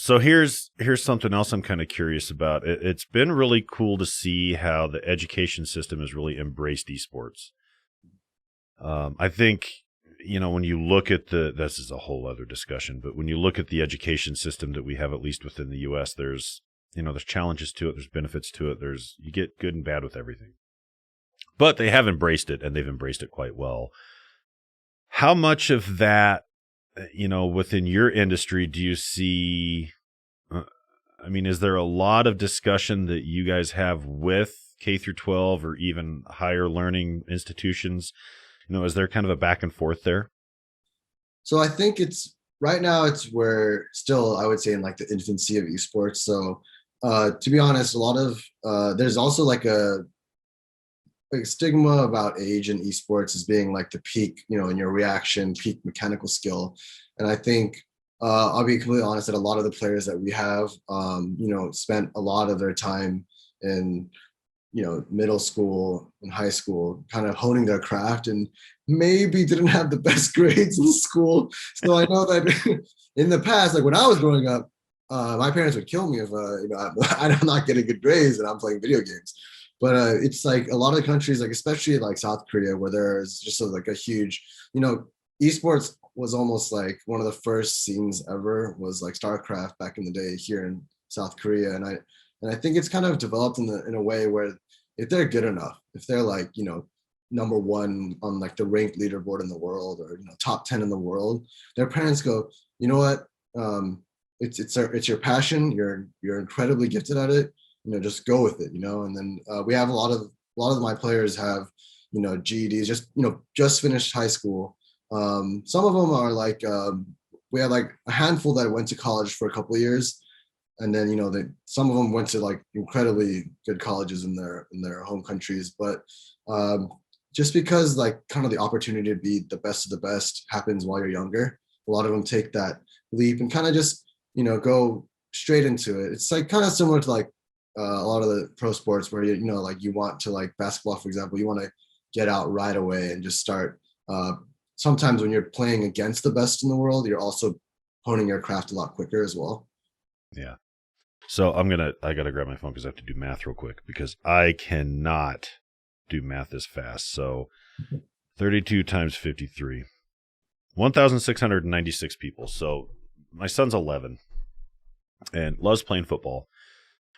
So here's something else I'm kind of curious about. It's been really cool to see how the education system has really embraced esports. I think, when you look at this is a whole other discussion, but when you look at the education system that we have, at least within the U.S., there's challenges to it, there's benefits to it, you get good and bad with everything. But they have embraced it, and they've embraced it quite well. How much of that, within your industry, do you see? Is there a lot of discussion that you guys have with K through 12 or even higher learning institutions? Is there kind of a back and forth there? So I think it's right now it's where still I would say in like the infancy of esports. So to be honest, a lot of there's also like stigma about age in esports as being like the peak, in your reaction, peak mechanical skill. And I think I'll be completely honest that a lot of the players that we have, spent a lot of their time in, middle school and high school, kind of honing their craft and maybe didn't have the best grades in school. So I know that in the past, like when I was growing up, my parents would kill me if I'm not getting good grades and I'm playing video games. But it's like a lot of the countries, like especially like South Korea, where there's just like a huge, esports was almost like one of the first scenes ever was like StarCraft back in the day here in South Korea, and I think it's kind of developed in a way where if they're good enough, if they're like number one on like the ranked leaderboard in the world or top 10 in the world, their parents go, you know what, it's your passion, you're incredibly gifted at it, just go with it, and then we have a lot of my players have GEDs, just finished high school. Some of them are like we had like a handful that went to college for a couple of years, and then some of them went to like incredibly good colleges in their home countries. But just because like kind of the opportunity to be the best of the best happens while you're younger, a lot of them take that leap and kind of just go straight into it. It's like kind of similar to like a lot of the pro sports where like you want to, like basketball for example, you want to get out right away and just start. Sometimes when you're playing against the best in the world, you're also honing your craft a lot quicker as well. Yeah. So I gotta grab my phone because I have to do math real quick because I cannot do math this fast. So 32 times 53, 1,696 people. So my son's 11 and loves playing football.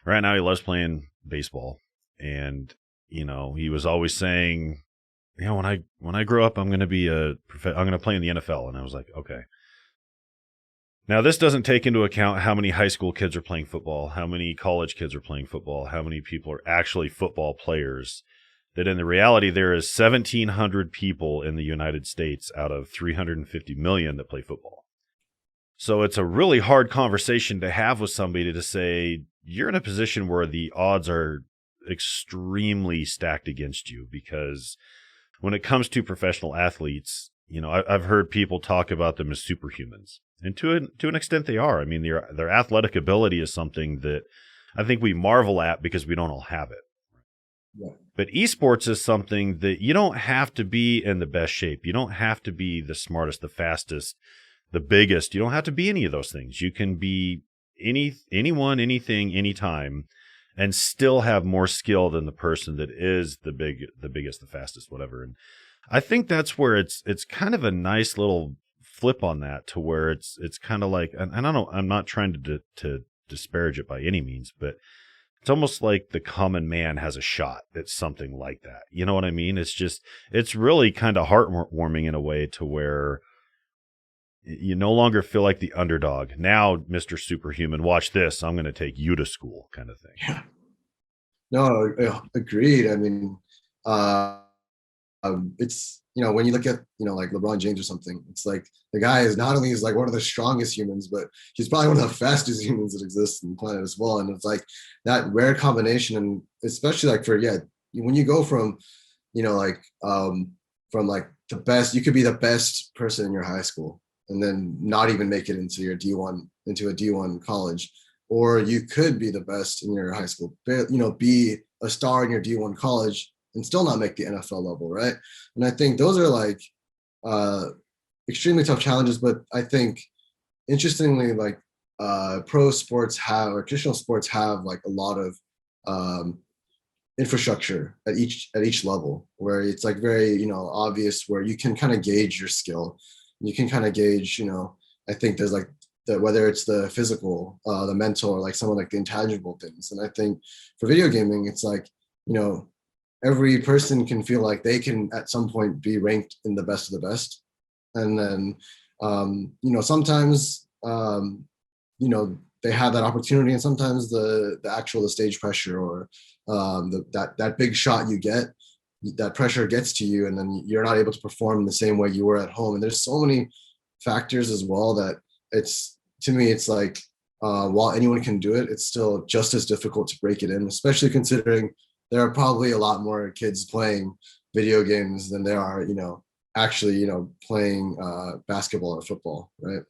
Right now he loves playing baseball. And, he was always saying, when I grow up, I'm going to play in the NFL. And I was like, okay. Now, this doesn't take into account how many high school kids are playing football, how many college kids are playing football, how many people are actually football players. That in the reality, there is 1,700 people in the United States out of 350 million that play football. So it's a really hard conversation to have with somebody to say, you're in a position where the odds are extremely stacked against you because when it comes to professional athletes, I've heard people talk about them as superhumans. And to an extent, they are. I mean, their athletic ability is something that I think we marvel at because we don't all have it. Yeah. But esports is something that you don't have to be in the best shape. You don't have to be the smartest, the fastest, the biggest. You don't have to be any of those things. You can be anyone, anything, anytime, and still have more skill than the person that is the biggest, the fastest, whatever. And I think that's where it's kind of a nice little flip on that to where it's kind of like, and I don't know, I'm not trying to disparage it by any means, but it's almost like the common man has a shot at something like that. You know what I mean? It's really kind of heartwarming in a way to where you no longer feel like the underdog. Now, Mr. Superhuman, watch this. I'm going to take you to school kind of thing. Yeah. No, agreed. I mean, it's when you look at like LeBron James or something, it's like the guy is not only is like one of the strongest humans, but he's probably one of the fastest humans that exists on the planet as well. And it's like that rare combination, and especially like when you go from from like the best, you could be the best person in your high school and then not even make it into your D1 into a D1 college, or you could be the best in your high school, be a star in your D1 college and still not make the NFL level, right? And I think those are like extremely tough challenges. But I think interestingly, like pro sports have, or traditional sports have, like a lot of um, infrastructure at each level, where it's like very, obvious, where you can kind of gauge your skill. You can kind of gauge, I think there's like that, whether it's the physical, the mental, or like some of like the intangible things. And I think for video gaming, it's like, every person can feel like they can at some point be ranked in the best of the best. And then, sometimes, they have that opportunity, and sometimes the stage pressure, or that big shot you get, that pressure gets to you, and then you're not able to perform in the same way you were at home. And there's so many factors as well that to me, it's like, while anyone can do it, it's still just as difficult to break it in, especially considering there are probably a lot more kids playing video games than there are, actually, playing basketball or football, right?